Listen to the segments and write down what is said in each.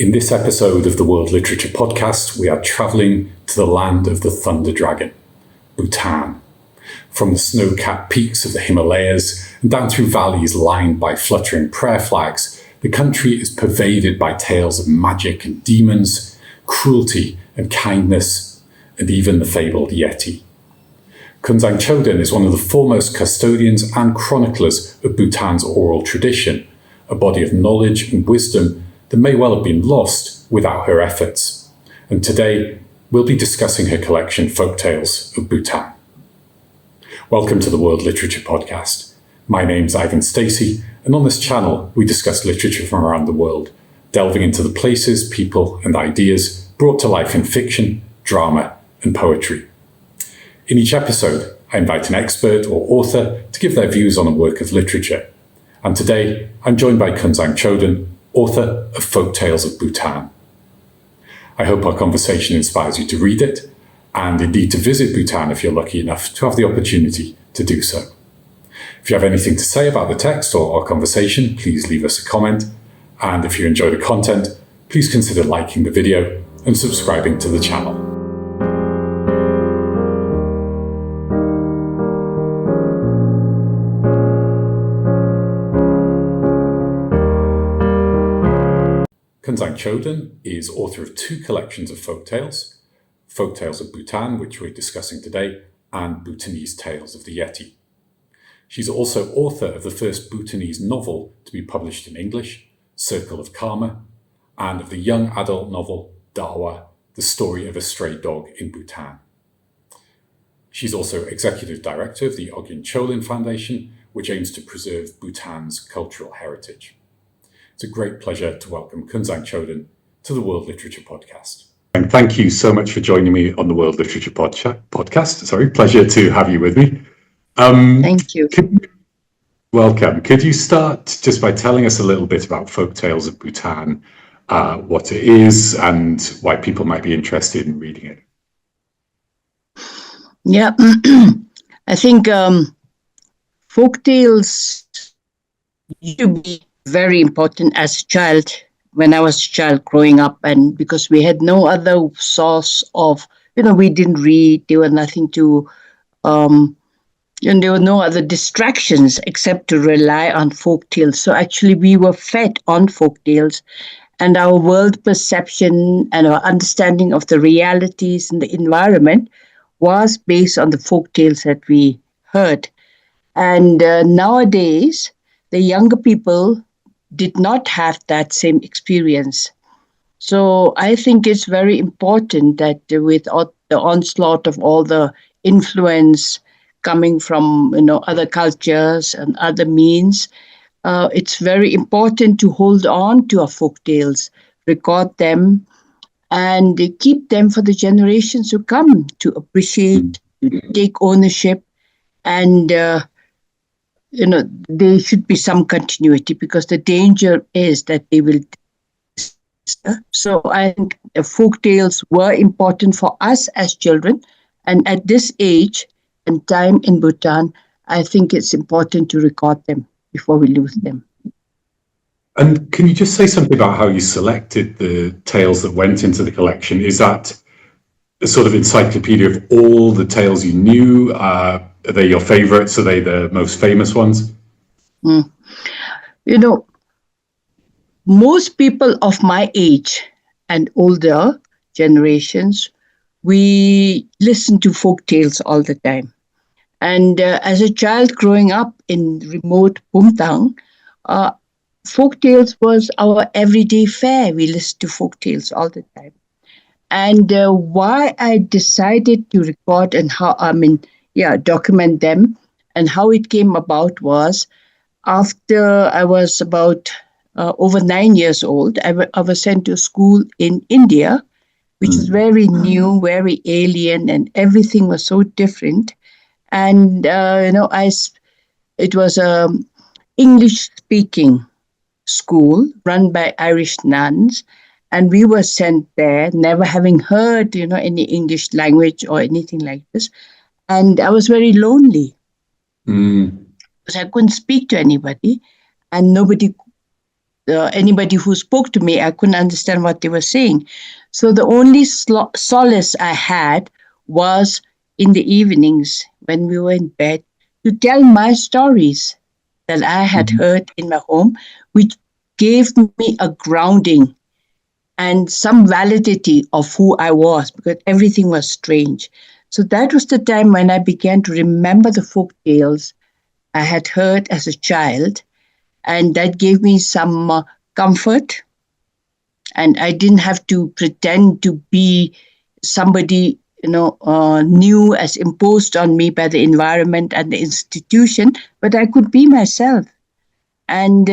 In this episode of the World Literature Podcast, we are travelling to the land of the Thunder Dragon, Bhutan. From the snow-capped peaks of the Himalayas and down through valleys lined by fluttering prayer flags, the country is pervaded by tales of magic and demons, cruelty and kindness, and even the fabled Yeti. Kunzang Choden is one of the foremost custodians and chroniclers of Bhutan's oral tradition, a body of knowledge and wisdom that may well have been lost without her efforts. And today, we'll be discussing her collection, Folktales of Bhutan. Welcome to the World Literature Podcast. My name's Ivan Stacey, and on this channel, we discuss literature from around the world, delving into the places, people, and ideas brought to life in fiction, drama, and poetry. In each episode, I invite an expert or author to give their views on a work of literature. And today, I'm joined by Kunzang Choden, author of Folktales of Bhutan. I hope our conversation inspires you to read it, and indeed to visit Bhutan if you're lucky enough to have the opportunity to do so. If you have anything to say about the text or our conversation, please leave us a comment. And if you enjoy the content, please consider liking the video and subscribing to the channel. Kunzang Choden is author of two collections of folktales, Folktales of Bhutan, which we're discussing today, and Bhutanese Tales of the Yeti. She's also author of the first Bhutanese novel to be published in English, Circle of Karma, and of the young adult novel, Dawa, The Story of a Stray Dog in Bhutan. She's also executive director of the Ogyun Cholin Foundation, which aims to preserve Bhutan's cultural heritage. It's a great pleasure to welcome Kunzang Choden to the World Literature Podcast. And thank you so much for joining me on the World Literature Podcast. Pleasure to have you with me. Thank you. Welcome. Could you start just by telling us a little bit about Folktales of Bhutan, what it is and why people might be interested in reading it? Yeah, I think folktales used to be very important as a child, when I was a child growing up, and because we had no other source of, we didn't read, there was nothing to, there were no other distractions except to rely on folktales. So actually we were fed on folktales, and our world perception and our understanding of the realities and the environment was based on the folktales that we heard. And nowadays, the younger people did not have that same experience. So I think it's very important that with the onslaught of all the influence coming from other cultures and other means, it's very important to hold on to our folktales, record them, and keep them for the generations to come, to appreciate, to take ownership, and there should be some continuity, because the danger is that they will. So I think the folktales were important for us as children, and at this age and time in Bhutan, I think it's important to record them before we lose them. And can you just say something about how you selected the tales that went into the collection? Is that a sort of encyclopedia of all the tales you knew? Are they your favorites? Are they the most famous ones? Most people of my age and older generations, we listen to folk tales all the time. And as a child growing up in remote Bhutan, folk tales was our everyday fare. We listened to folk tales all the time. And why I decided to record and document them, and how it came about was after I was about over 9 years old, I was sent to school in India, which is very new, very alien, and everything was so different. And, it was an English-speaking school run by Irish nuns, and we were sent there, never having heard, any English language or anything like this. And I was very lonely because I couldn't speak to anybody, and nobody anybody who spoke to me, I couldn't understand what they were saying. So the only solace I had was in the evenings when we were in bed to tell my stories that I had heard in my home, which gave me a grounding and some validity of who I was, because everything was strange. So that was the time when I began to remember the folk tales I had heard as a child, and that gave me some comfort. And I didn't have to pretend to be somebody, new as imposed on me by the environment and the institution, but I could be myself. And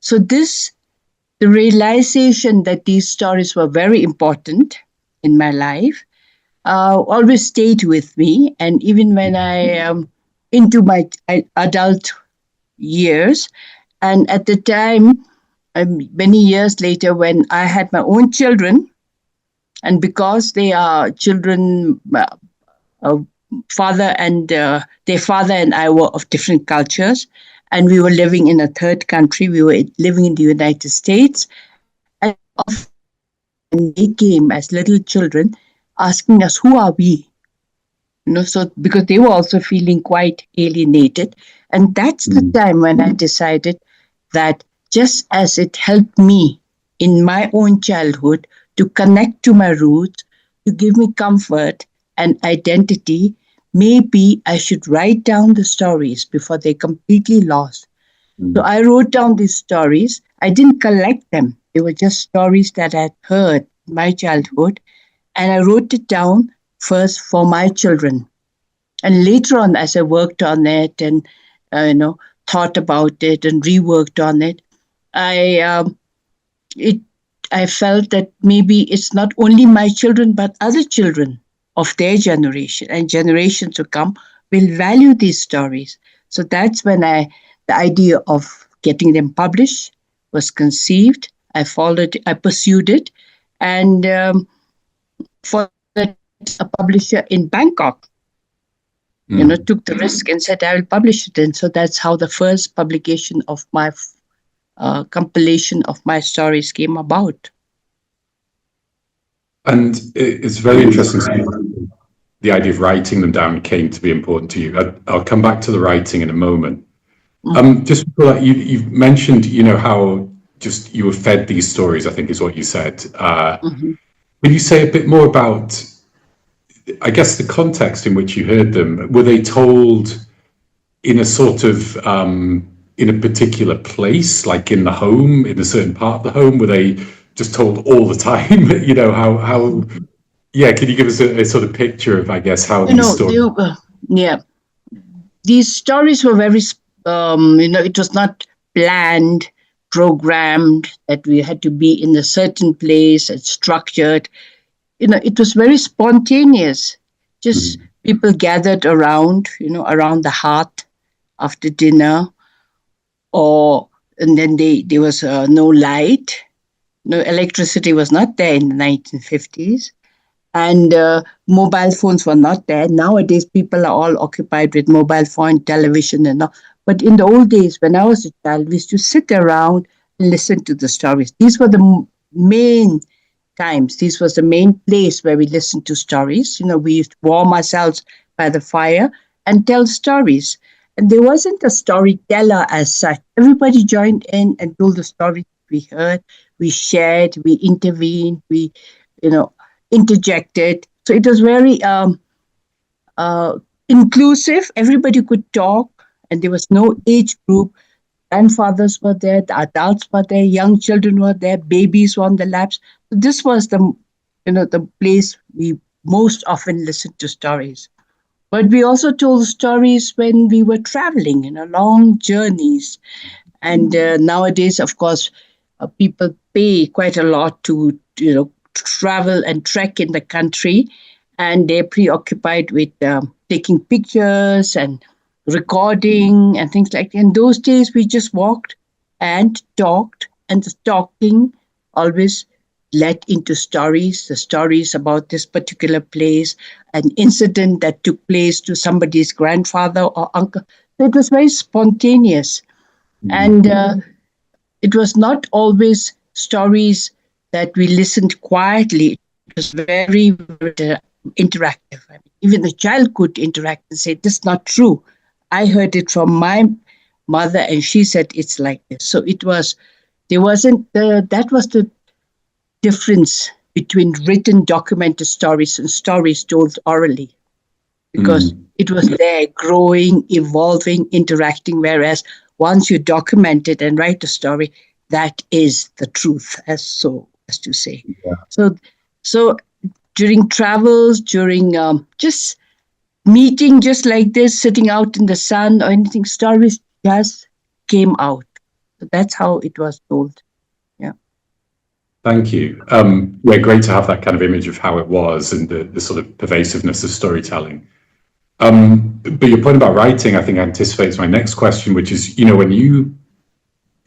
so the realization that these stories were very important in my life always stayed with me. And even when I into my adult years, and at the time, many years later, when I had my own children, and because they are children, father and their father and I were of different cultures, and we were living in a third country. We were living in the United States, and often they came as little children, asking us, "Who are we?" So because they were also feeling quite alienated, and that's the time when I decided that just as it helped me in my own childhood to connect to my roots, to give me comfort and identity, maybe I should write down the stories before they're completely lost. So I wrote down these stories. I didn't collect them. They were just stories that I had heard in my childhood. And I wrote it down first for my children. And later on, as I worked on it and, thought about it and reworked on it, I felt that maybe it's not only my children, but other children of their generation and generations to come will value these stories. So that's when the idea of getting them published was conceived. I pursued it, and for a publisher in Bangkok, took the risk and said, I will publish it. And so that's how the first publication of my compilation of my stories came about. And it's very interesting to me, the idea of writing them down came to be important to you. I'll come back to the writing in a moment. Just before that, you've mentioned, how just you were fed these stories, I think is what you said. Will you say a bit more about, I guess, the context in which you heard them? Were they told in a sort of, in a particular place, like in the home, in a certain part of the home? Were they just told all the time? How yeah, can you give us a sort of picture of, I guess, how these stories... These stories were very, it was not planned, programmed, that we had to be in a certain place and structured. It was very spontaneous. Just people gathered around, around the hearth after dinner, and then there was no light. No electricity was not there in the 1950s. And mobile phones were not there. Nowadays, people are all occupied with mobile phone, television, and all. But in the old days, when I was a child, we used to sit around and listen to the stories. These were the main times. This was the main place where we listened to stories. We used to warm ourselves by the fire and tell stories. And there wasn't a storyteller as such. Everybody joined in and told the stories we heard. We shared, we intervened, we, interjected. So it was very inclusive. Everybody could talk, and there was no age group. Grandfathers were there, the adults were there, young children were there, babies were on the laps. So this was the place we most often listened to stories. But we also told stories when we were traveling, long journeys. And nowadays, of course, people pay quite a lot to, travel and trek in the country, and they're preoccupied with taking pictures and recording and things like that. In those days, we just walked and talked, and the talking always led into stories, the stories about this particular place, an incident that took place to somebody's grandfather or uncle. So it was very spontaneous. And it was not always stories that we listened quietly. It was very, very interactive. I mean, even the child could interact and say, "This is not true. I heard it from my mother, and she said it's like this." So it was, there wasn't the, that was the difference between written documented stories and stories told orally, because it was there growing, evolving, interacting. Whereas once you document it and write a story, that is the truth, as to say. Yeah. So during travels, during just meeting, just like this, sitting out in the sun or anything, stories just came out. So that's how it was told. Yeah. Thank you. Yeah, great to have that kind of image of how it was and the sort of pervasiveness of storytelling. But your point about writing, I think, anticipates my next question, which is, when you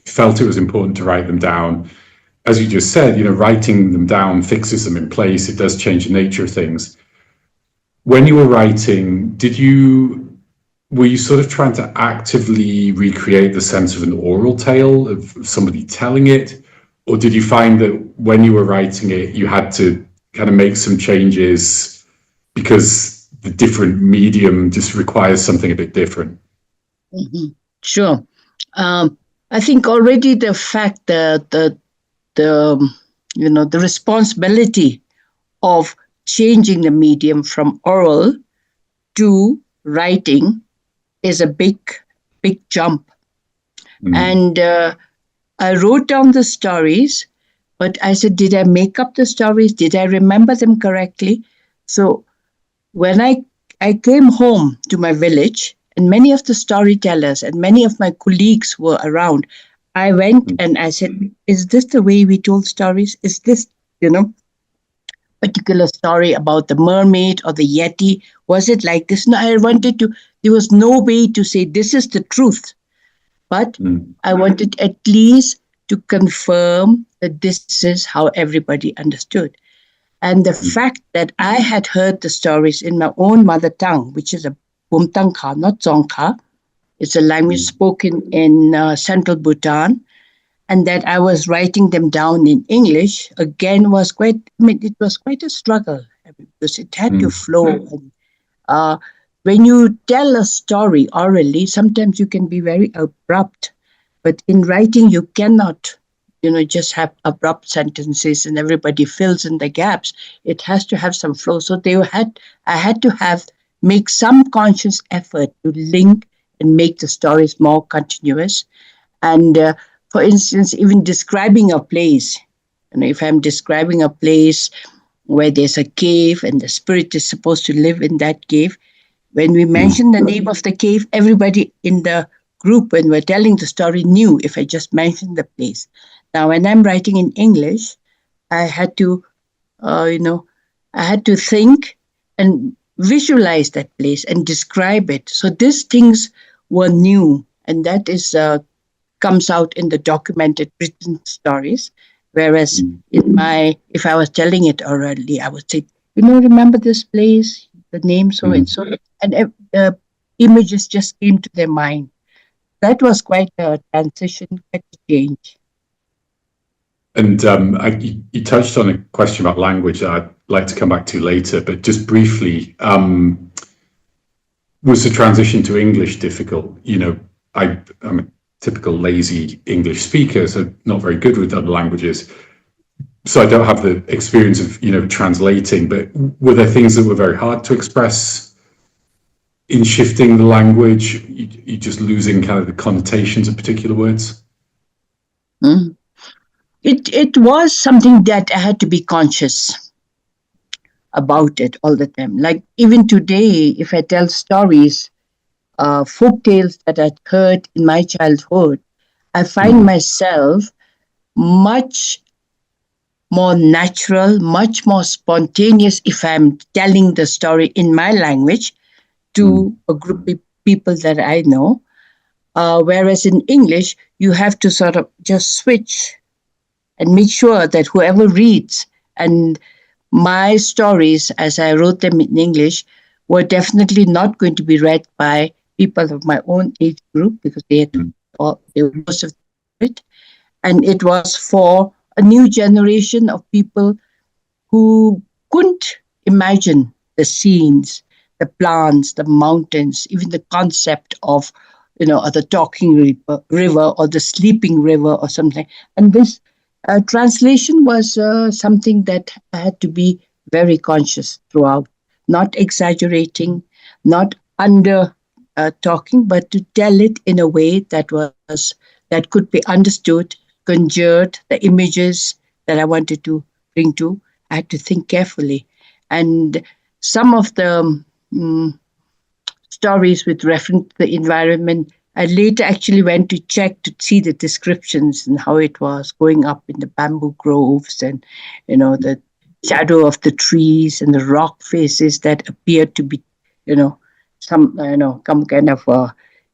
felt it was important to write them down, as you just said, writing them down fixes them in place. It does change the nature of things. When you were writing, were you sort of trying to actively recreate the sense of an oral tale of somebody telling it? Or did you find that when you were writing it, you had to kind of make some changes because the different medium just requires something a bit different? Mm-hmm. Sure. I think already the fact that the responsibility of changing the medium from oral to writing is a big jump. And I wrote down the stories, but I said, did I make up the stories? Did I remember them correctly? So when I came home to my village, and many of the storytellers and many of my colleagues were around, I went and I said, is this the way we told stories? Is this, particular story about the mermaid or the yeti? Was it like this? No, there was no way to say this is the truth. But I wanted at least to confirm that this is how everybody understood. And the fact that I had heard the stories in my own mother tongue, which is a Bumtangka, not Dzongkha. It's a language spoken in central Bhutan. And that I was writing them down in English, again, it was quite a struggle, because it had to flow. And when you tell a story orally, sometimes you can be very abrupt. But in writing, you cannot just have abrupt sentences and everybody fills in the gaps. It has to have some flow. So I had to make some conscious effort to link and make the stories more continuous. And for instance, even describing a place, if I'm describing a place where there's a cave and the spirit is supposed to live in that cave, when we mention the name of the cave, everybody in the group, when we're telling the story, knew if I just mentioned the place. Now, when I'm writing in English, I had to, think and visualize that place and describe it. So these things were new, and that is comes out in the documented written stories. Whereas if I was telling it orally, I would say, remember this place, the name so and so, and the images just came to their mind. That was quite a transition, quite a change. And you touched on a question about language that I'd like to come back to later, but just briefly, was the transition to English difficult? I'm a typical lazy English speaker, so not very good with other languages. So I don't have the experience of, translating, but were there things that were very hard to express in shifting the language? You just losing kind of the connotations of particular words? It was something that I had to be conscious about it all the time. Like even today, if I tell stories, folk tales that I'd heard in my childhood, I find myself much more natural, much more spontaneous if I'm telling the story in my language to a group of people that I know. Whereas in English, you have to sort of just switch and make sure that whoever reads, and my stories, as I wrote them in English, were definitely not going to be read by people of my own age group, because they were most of it. And it was for a new generation of people who couldn't imagine the scenes, the plants, the mountains, even the concept of, the talking river or the sleeping river or something. And this translation was something that I had to be very conscious throughout, not exaggerating, not under talking, but to tell it in a way that could be understood, conjured, the images that I wanted to bring to. I had to think carefully. And some of the stories with reference to the environment, I later actually went to check to see the descriptions and how it was going up in the bamboo groves and, the shadow of the trees and the rock faces that appeared to be, some kind of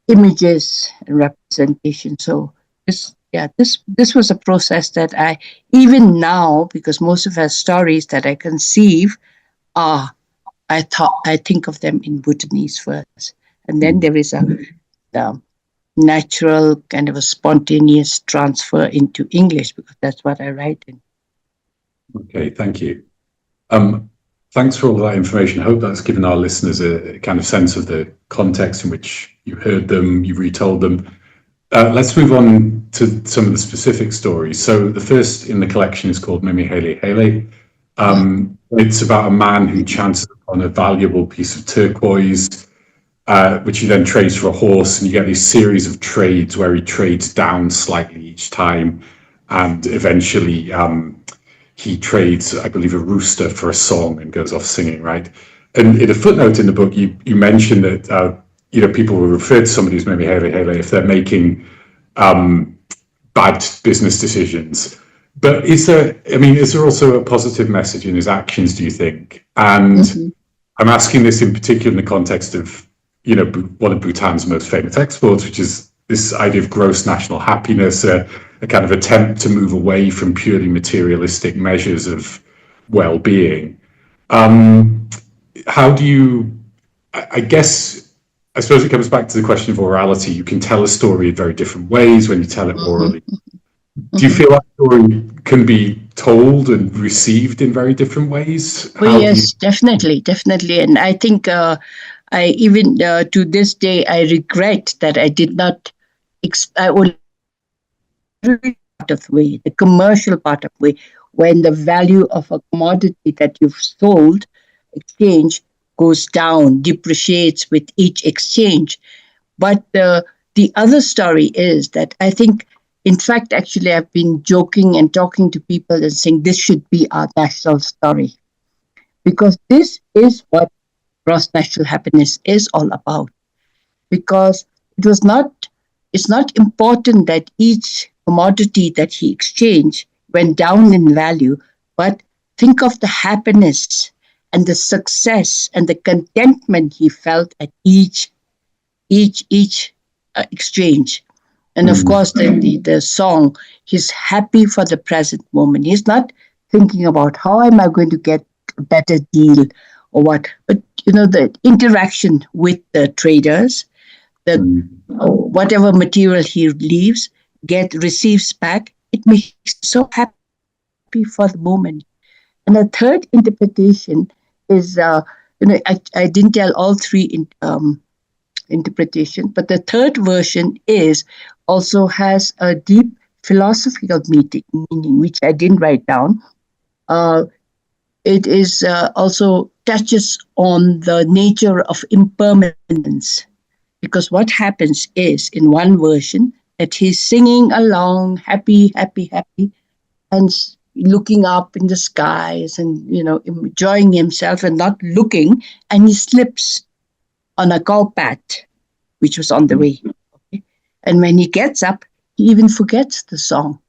images and representation. So this was a process that I, even now, because most of our stories that I conceive are, I think of them in Bhutanese first. And then there is a natural kind of a spontaneous transfer into English, because that's what I write in. Okay, thank you. Thanks for all that information. I hope that's given our listeners a kind of sense of the context in which you heard them, you retold them. Let's move on to some of the specific stories. So the first in the collection is called Heyley Heyley. It's about a man who chances upon a valuable piece of turquoise, which he then trades for a horse, and you get these series of trades where he trades down slightly each time, and eventually he trades, I believe, a rooster for a song and goes off singing, right? And in a footnote in the book, you mentioned that people will refer to somebody who's maybe Heyley Heyley if they're making bad business decisions. But is there also a positive message in his actions, do you think? And I'm asking this in particular in the context of, one of Bhutan's most famous exports, which is this idea of gross national happiness, a kind of attempt to move away from purely materialistic measures of well-being. How do you, I suppose it comes back to the question of orality. You can tell a story in very different ways when you tell it orally. Do you feel that story can be told and received in very different ways? Yes, definitely. And I think I even to this day, I regret that I did not, I only part of the way, the commercial part of the way, when the value of a commodity that you've sold, exchange, goes down, depreciates with each exchange. But the other story is that I think, in fact, actually, I've been joking and talking to people and saying this should be our national story, because this is what gross national happiness is all about. Because it's not important that each commodity that he exchanged went down in value, but think of the happiness and the success and the contentment he felt at each exchange. And of course, the song, he's happy for the present moment. He's not thinking about how am I going to get a better deal or what, but the interaction with the traders, whatever material he leaves, receives back, it makes him so happy for the moment. And a third interpretation is, I didn't tell all three interpretations, but the third version also has a deep philosophical meaning, which I didn't write down. It is also touches on the nature of impermanence, because what happens is, in one version, that he's singing along, happy, happy, happy, and looking up in the skies and, enjoying himself and not looking, and he slips on a cow path, which was on the way. Okay? And when he gets up, he even forgets the song.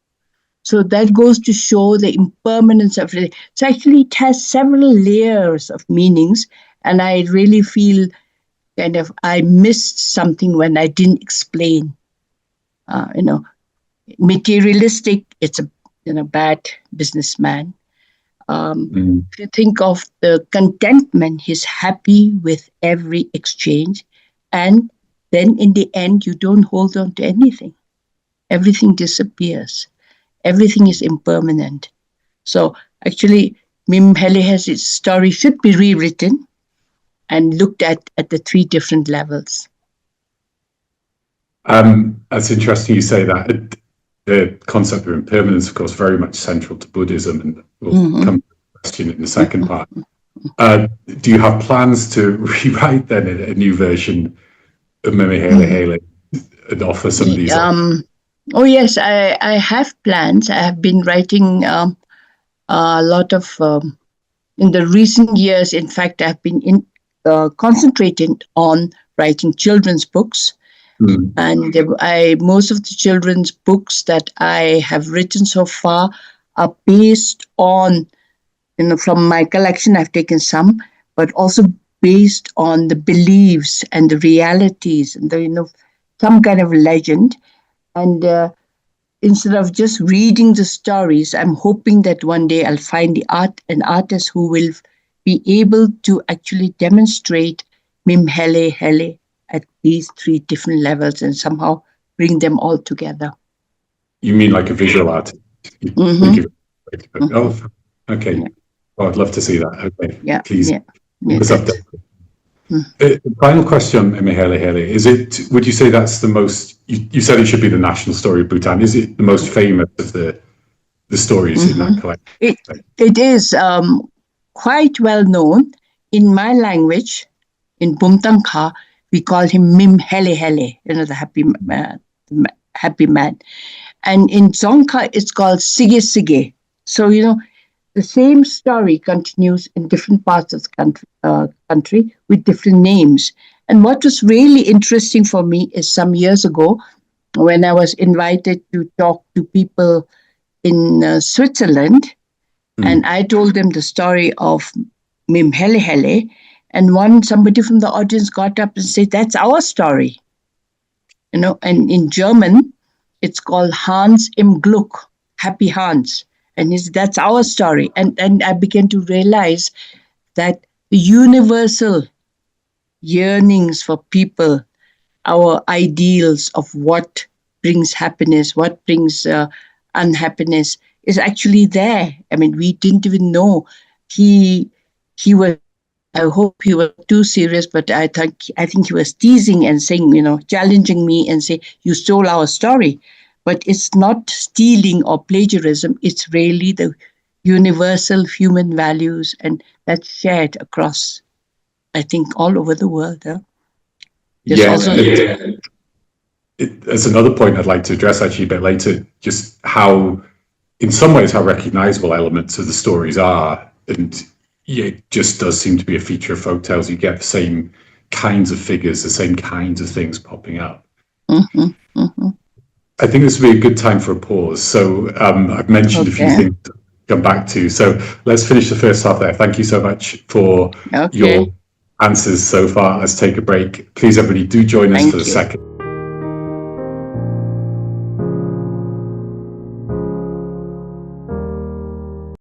So that goes to show the impermanence of it. So actually, it has several layers of meanings, and I really feel I missed something when I didn't explain. Materialistic, it's a bad businessman. If you think of the contentment, he's happy with every exchange, and then in the end, you don't hold on to anything. Everything disappears. everything is impermanent. So actually, Mim Heyley has its story should be rewritten and looked at the three different levels. That's interesting you say that. The concept of impermanence, of course, very much central to Buddhism, and we'll come to the question in the second part. Do you have plans to rewrite then a new version of Heyley Heyley and offer some of these? Oh yes, I have plans. I have been writing a lot of in the recent years. In fact, I've been concentrating on writing children's books. And most of the children's books that I have written so far are based on, from my collection, I've taken some, but also based on the beliefs and the realities and some kind of legend. And instead of just reading the stories, I'm hoping that one day I'll find an artist who will be able to actually demonstrate Mim Heyley Heyley at these three different levels and somehow bring them all together. You mean like a visual artist? Oh, okay. Yeah. Oh, I'd love to see that. Okay, yeah, please. Final question, Heyley Heyley. Would you say that's the most, you said it should be the national story of Bhutan. Is it the most famous of the stories in that collection? It is quite well known. In my language, in Bumtangka, we call him Mim Heyley Heyley, the happy man. And in Dzongkha, it's called Sige Sige. So, the same story continues in different parts of the country with different names. And what was really interesting for me is some years ago, when I was invited to talk to people in Switzerland, and I told them the story of Mim Heyley Heyley, and somebody from the audience got up and said, "That's our story." And in German, it's called Hans im Glück, Happy Hans. And that's our story. And I began to realize that the universal yearnings for people, our ideals of what brings happiness, what brings unhappiness, is actually there. I mean, we didn't even know he was. I hope he was too serious, but I think he was teasing and saying, challenging me and say, "You stole our story." But it's not stealing or plagiarism. It's really the universal human values, and that's shared across, I think, all over the world. There's another point I'd like to address actually a bit later, just how, in some ways, how recognizable elements of the stories are. And it just does seem to be a feature of folktales. You get the same kinds of figures, the same kinds of things popping up. I think this would be a good time for a pause. So I've mentioned a few things to come back to. So let's finish the first half there. Thank you so much for your answers so far. Let's take a break. Please, everybody, do join us for the second.